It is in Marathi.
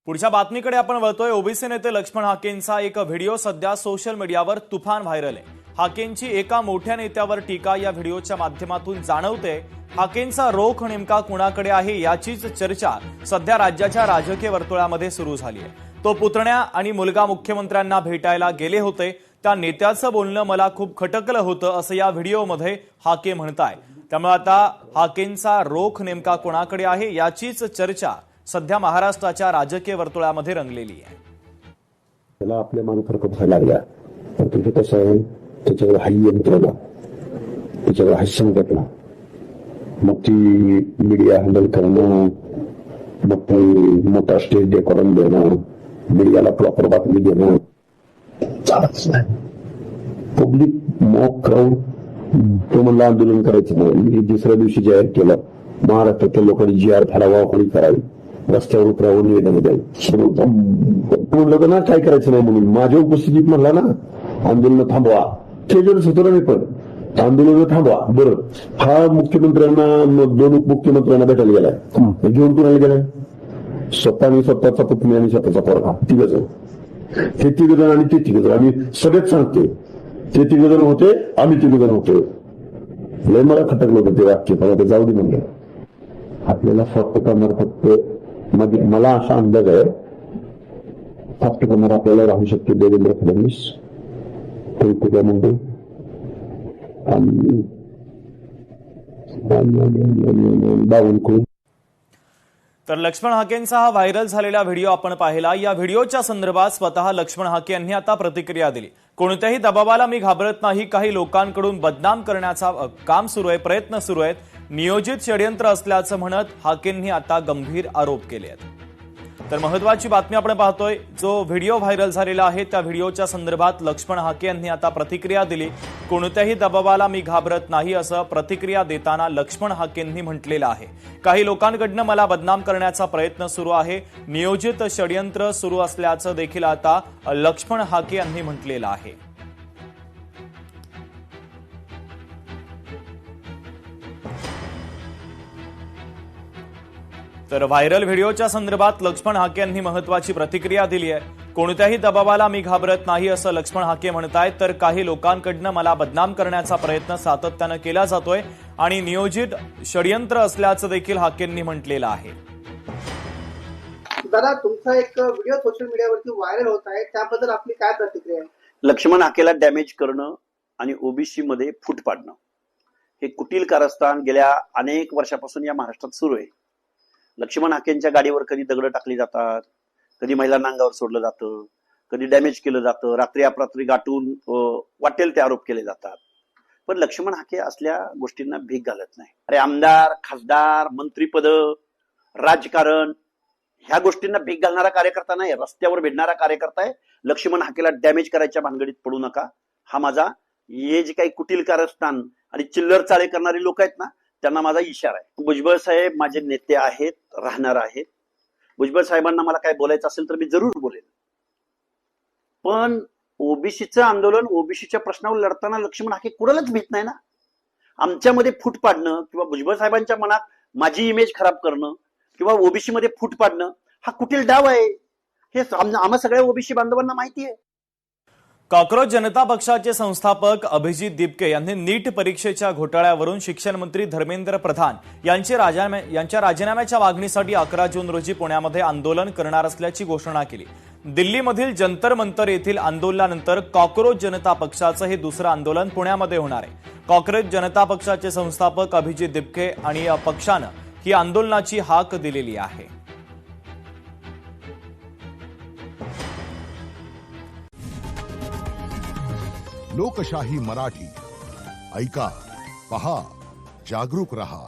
पुढच्या बातमीकडे आपण वळतोय। ओबीसी नेते लक्ष्मण हाकेंचा एक व्हिडिओ सध्या सोशल मीडियावर तुफान व्हायरल आहे। हाकेंची एका मोठ्या नेत्यावर टीका या व्हिडिओच्या माध्यमातून जाणवते। हाकेंचा रोख नेमका कुणाकडे आहे याचीच चर्चा सध्या राज्याच्या राजकीय वर्तुळामध्ये सुरू झाली आहे। तो पुतण्या आणि मुलगा मुख्यमंत्र्यांना भेटायला गेले होते, त्या नेत्याचं बोलणं मला खूप खटकलं होतं असं या व्हिडिओमध्ये हाके म्हणताय। त्यामुळे आता हाकेंचा रोख नेमका कुणाकडे आहे याचीच चर्चा सध्या महाराष्ट्राच्या राजकीय वर्तुळामध्ये रंगलेली आहे। त्याला आपल्या मागे फरक व्हायला लागला, पण तिथे कसं आहे, त्याच्यावर हाई यंत्रणा, त्याच्यावर हाय संघटना, मग ती मीडिया हँडल करणं, मग ते मोठा स्टेज डेकोरम देणं, मीडियाला प्रॉपर बातमी देणं चालत नाही। पब्लिक मॉक क्राऊड तो म्हणला आंदोलन करायचं नाही। मी दुसऱ्या दिवशी जाहीर केलं, महाराष्ट्रातल्या लोकांनी GR फाडावा कोणी करावी, रस्त्यावर उतरावं निवेदन द्यावं ना, काय करायचं नाही म्हणून माझ्या उपस्थितीत म्हणला ना आंदोलन थांबवा, त्याच्यावर सुधारणा नाही, पण आंदोलन थांबवा। बरं, हा मुख्यमंत्र्यांना दोन उपमुख्यमंत्र्यांना भेटायला गेलाय, घेऊन कुणाला गेलाय? स्वतःने स्वतःचा पत्नी आणि स्वतःचा पोरगा, तिघजण, हे तिघजण आणि ते तिघजण, आणि सगळेच सांगते ते तिघजण होते, आम्ही तिघजण होतो। लय मला खटकलं होतं ते वाक्य, पण आता जाऊ दे म्हणलं। आपल्याला फक्त करणार, फक्त मला असा अंदाज आहे, फक्त करणार आपल्याला राहू शकते देवेंद्र फडणवीस, पंकजा मुंडे आणि बावनकुळे। तर लक्ष्मण हाकेंचा हा व्हायरल झालेला व्हिडिओ आपण पाहिला। या व्हिडिओच्या संदर्भात स्वतः लक्ष्मण हाके यांनी आता प्रतिक्रिया दिली। कोणत्याही दबावाला मी घाबरत नाही, काही लोकांकडून बदनाम करण्याचा काम सुरू आहे, प्रयत्न सुरू आहेत, नियोजित षडयंत्र असल्याचं म्हणत हाकेंनी आता गंभीर आरोप केले आहेत। तर महत्त्वाची बातमी आपण पाहतोय, जो व्हिडिओ व्हायरल झालेला आहे त्या व्हिडिओच्या संदर्भात लक्ष्मण हाके यांनी आता प्रतिक्रिया दिली। कोणत्याही दबावाला मी घाबरत नाही असं प्रतिक्रिया देताना लक्ष्मण हाकेंनी म्हटलेलं आहे। काही लोकांकडनं मला बदनाम करण्याचा प्रयत्न सुरू आहे, नियोजित षडयंत्र सुरू असल्याचं देखील आता लक्ष्मण हाके यांनी म्हटलेलं आहे। तर व्हायरल व्हिडिओच्या संदर्भात लक्ष्मण हाके यांनी महत्त्वाची प्रतिक्रिया दिली आहे। कोणत्याही दबावाला मी घाबरत नाही असं लक्ष्मण हाके म्हणतायत। तर काही लोकांकडनं मला बदनाम करण्याचा प्रयत्न सातत्यानं केला जातोय आणि नियोजित षडयंत्र असल्याचं देखील हाकेंनी म्हटलेलं आहे। दादा, तुमचा एक व्हिडिओ सोशल मीडियावरती व्हायरल होत आहे, त्याबद्दल आपली काय प्रतिक्रिया आहे? लक्ष्मण हाकेला डॅमेज करणं आणि ओबीसी मध्ये फूट पाडणं हे कुटील कारस्थान गेल्या अनेक वर्षापासून या महाराष्ट्रात सुरू आहे। लक्ष्मण हाकेंच्या गाडीवर कधी दगड टाकली जातात, कधी महिलांना अंगावर सोडलं जातं, कधी डॅमेज केलं जातं, रात्री अपरात्री गाठून वाटेल ते आरोप केले जातात। पण लक्ष्मण हाके असल्या गोष्टींना भीक घालत नाही। अरे, आमदार, खासदार, मंत्रीपद, राजकारण ह्या गोष्टींना भीक घालणारा कार्यकर्ता नाही, रस्त्यावर भेटणारा कार्यकर्ता आहे। लक्ष्मण हाकेला डॅमेज करायच्या भानगडीत पडू नका, हा माझा, हे जे काही कुटील कारस्थान आणि चिल्लर चाळे करणारी लोक आहेत ना, त्यांना माझा इशारा आहे। भुजबळ साहेब माझे नेते आहेत, राहणार आहेत। भुजबळ साहेबांना मला काय बोलायचं असेल तर मी जरूर बोलेन, पण ओबीसीचं आंदोलन, ओबीसीच्या प्रश्नावर लढताना लक्ष्मण हाके कुणालाच भीत नाही ना। आमच्यामध्ये फूट पाडणं किंवा भुजबळ साहेबांच्या मनात माझी इमेज खराब करणं किंवा ओबीसी मध्ये फूट पाडणं हा कुटील डाव आहे, हे आम्हा सगळ्या ओबीसी बांधवांना माहिती आहे। कॉकरोच जनता पक्षाचे संस्थापक अभिजित दिपके यांनी नीट परीक्षेच्या घोटाळ्यावरून शिक्षण मंत्री धर्मेंद्र प्रधान यांच्या राजीनाम्याच्या मागणीसाठी 11 जून रोजी पुण्यामध्ये आंदोलन करणार असल्याची घोषणा केली। दिल्लीमधील जंतर मंतर येथील आंदोलनानंतर कॉकरोच जनता पक्षाचं हे दुसरं आंदोलन पुण्यामध्ये होणार आहे। कॉकरोच जनता पक्षाचे संस्थापक अभिजित दिपके आणि पक्षानं ही आंदोलनाची हाक दिलेली आहे। लोकशाही मराठी ऐका, पहा, जागरूक रहा।